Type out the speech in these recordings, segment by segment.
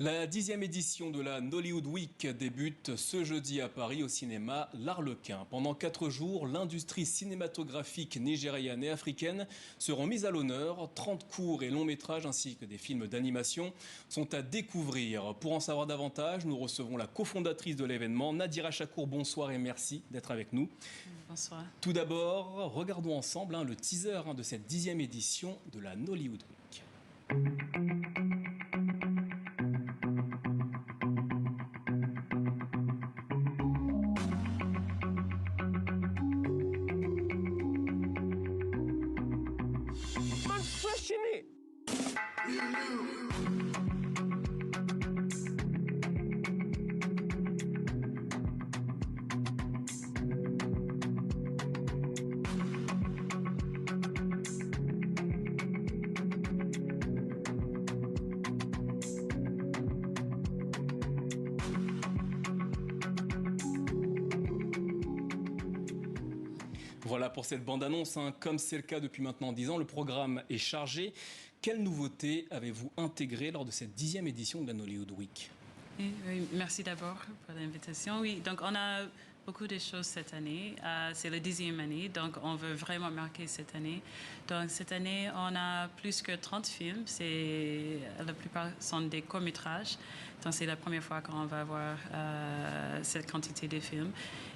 La 10e édition de la Nollywood Week débute ce jeudi à Paris au cinéma L'Arlequin. Pendant 4 jours, l'industrie cinématographique nigériane et africaine seront mises à l'honneur. 30 courts et longs métrages ainsi que des films d'animation sont à découvrir. Pour en savoir davantage, nous recevons la cofondatrice de l'événement, Nadira Chakour. Bonsoir et merci d'être avec nous. Bonsoir. Tout d'abord, regardons ensemble le teaser de cette 10e édition de la Nollywood Week. Voilà pour cette bande-annonce. Comme c'est le cas depuis maintenant 10 ans, le programme est chargé. Quelles nouveautés avez-vous intégrées lors de cette 10e édition de la Nollywood Week? Oui, merci d'abord pour l'invitation. Oui, donc on a beaucoup de choses cette année. C'est la 10e année, donc on veut vraiment marquer cette année. Donc cette année, on a plus que 30 films. La plupart sont des courts-métrages. Donc c'est la première fois qu'on va avoir cette quantité de films.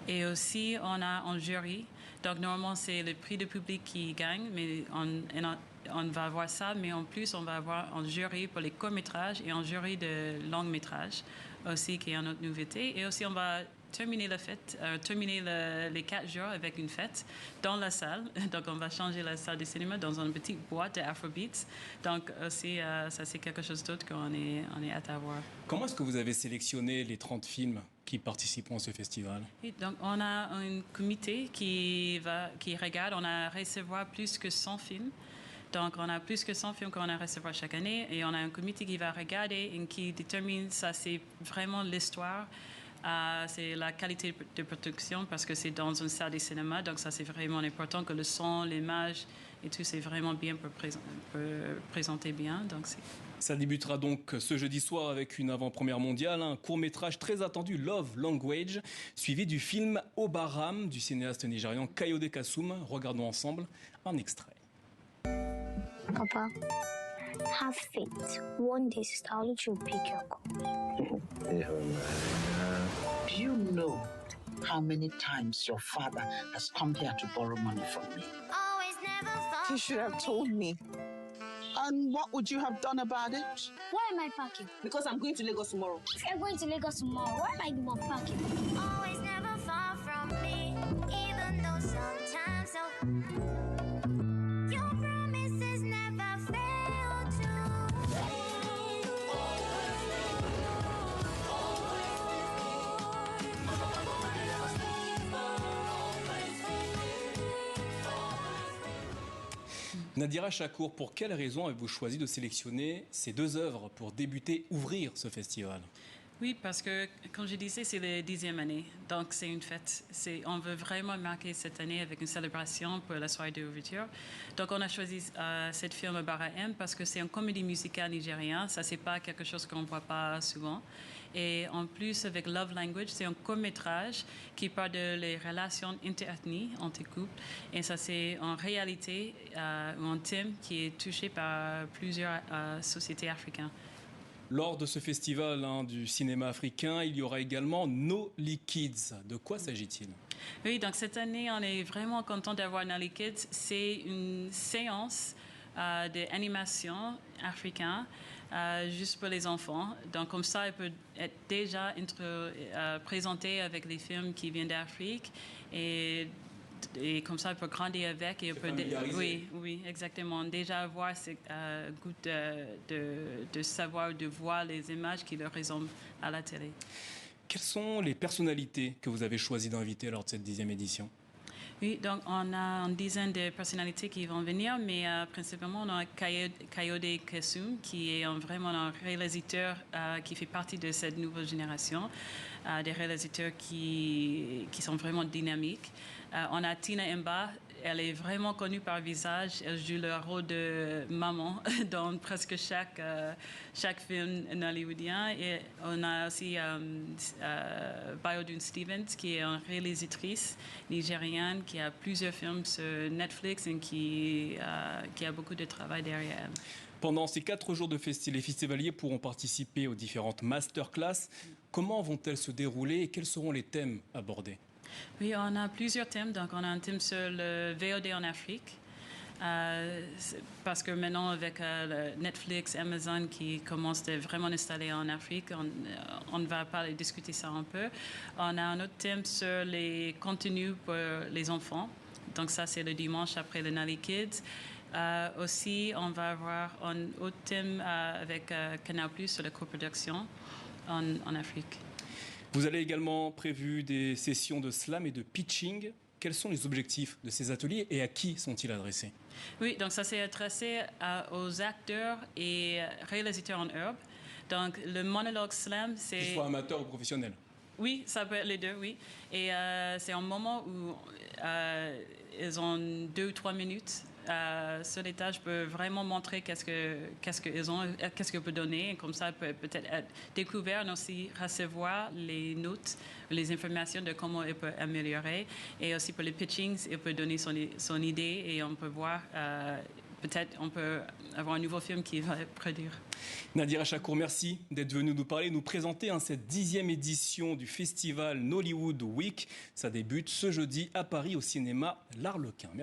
Et aussi, on a un jury. Donc normalement, c'est le prix du public qui gagne, mais on va avoir ça, mais en plus, on va avoir un jury pour les courts-métrages et un jury de longs-métrages aussi, qui est une autre nouveauté. Et aussi, on va terminer la fête, les 4 jours avec une fête dans la salle. Donc, on va changer la salle de cinéma dans une petite boîte de Afrobeats. Donc, aussi, ça, c'est quelque chose d'autre qu'on est hâte à voir. Comment est-ce que vous avez sélectionné les 30 films qui participeront à ce festival? Et donc, on a un comité qui regarde. On a recevoir plus que 100 films. Donc, on a plus que 100 films qu'on a recevoir chaque année et on a un comité qui va regarder et qui détermine ça, c'est vraiment l'histoire. C'est la qualité de production parce que c'est dans une salle de cinéma, donc ça c'est vraiment important que le son, l'image et tout c'est vraiment bien pour présenter bien. Donc ça débutera donc ce jeudi soir avec une avant-première mondiale, un court-métrage très attendu, Love Language, suivi du film Obaram du cinéaste nigérian Kayode Kasum. Regardons ensemble un extrait. Papa, have faith. One day, Sister Oluchi will pick your call. Do you know how many times your father has come here to borrow money from me? Always, never fall. He should have told me. And what would you have done about it? Why am I packing? Because I'm going to Lagos tomorrow. If you're going to Lagos tomorrow, why am I the one packing? Always, never fall from me, even though sometimes so. Nadira Chakour, pour quelles raisons avez-vous choisi de sélectionner ces 2 œuvres pour débuter, ouvrir ce festival? Oui, parce que, comme je disais, c'est la 10e année. Donc, c'est une fête. On veut vraiment marquer cette année avec une célébration pour la soirée d'ouverture. Donc, on a choisi cette film Bara M parce que c'est une comédie musicale nigérienne. Ça, c'est pas quelque chose qu'on voit pas souvent. Et en plus, avec Love Language, c'est un court-métrage qui parle de les relations interethniques entre couples. Et ça, c'est en réalité un thème qui est touché par plusieurs sociétés africaines. Lors de ce festival du cinéma africain, il y aura également Nolly Kids. De quoi s'agit-il? Oui, donc cette année, on est vraiment content d'avoir Nolly Kids. C'est une séance d'animation africaine juste pour les enfants. Donc comme ça, il peut être déjà présenté avec les films qui viennent d'Afrique et comme ça, il peut grandir avec. Et oui, exactement. Déjà avoir ce goût de savoir, de voir les images qui leur ressemblent à la télé. Quelles sont les personnalités que vous avez choisi d'inviter lors de cette 10e édition? Oui, donc on a une dizaine de personnalités qui vont venir, mais principalement on a Kayode Kasum, qui est vraiment un réalisateur qui fait partie de cette nouvelle génération, des réalisateurs qui sont vraiment dynamiques. On a Tina Mba, elle est vraiment connue par visage. Elle joue le rôle de maman dans presque chaque film hollywoodien. Et on a aussi Biodun Stevens, qui est une réalisatrice nigériane qui a plusieurs films sur Netflix et qui a beaucoup de travail derrière elle. Pendant ces 4 jours de festival, les festivaliers pourront participer aux différentes masterclass. Comment vont-elles se dérouler et quels seront les thèmes abordés? Oui, on a plusieurs thèmes. Donc, on a un thème sur le VOD en Afrique. Parce que maintenant, avec Netflix, Amazon qui commencent à vraiment installer en Afrique, on va parler, discuter ça un peu. On a un autre thème sur les contenus pour les enfants. Donc, ça, c'est le dimanche après le Nali Kids. Aussi, on va avoir un autre thème avec Canal+, sur la coproduction en Afrique. Vous avez également prévu des sessions de slam et de pitching. Quels sont les objectifs de ces ateliers et à qui sont-ils adressés? Oui, donc ça s'est adressé aux acteurs et réalisateurs en herbe. Donc le monologue slam, c'est... Qu'ils soient amateurs ou professionnels? Oui, ça peut être les deux, oui. Et c'est un moment où ils ont 2 ou 3 minutes sur les tâches, peuvent vraiment montrer qu'est-ce qu'ils ont, qu'est-ce qu'ils peuvent donner. Et comme ça, ils peuvent peut-être être découverts, mais aussi recevoir les notes, les informations de comment ils peuvent améliorer. Et aussi pour les pitchings, ils peuvent donner son idée et on peut voir, peut-être on peut avoir un nouveau film qui va produire. Nadira Chakour, merci d'être venue nous parler, nous présenter cette 10e édition du festival Nollywood Week. Ça débute ce jeudi à Paris au cinéma L'Arlequin. Merci.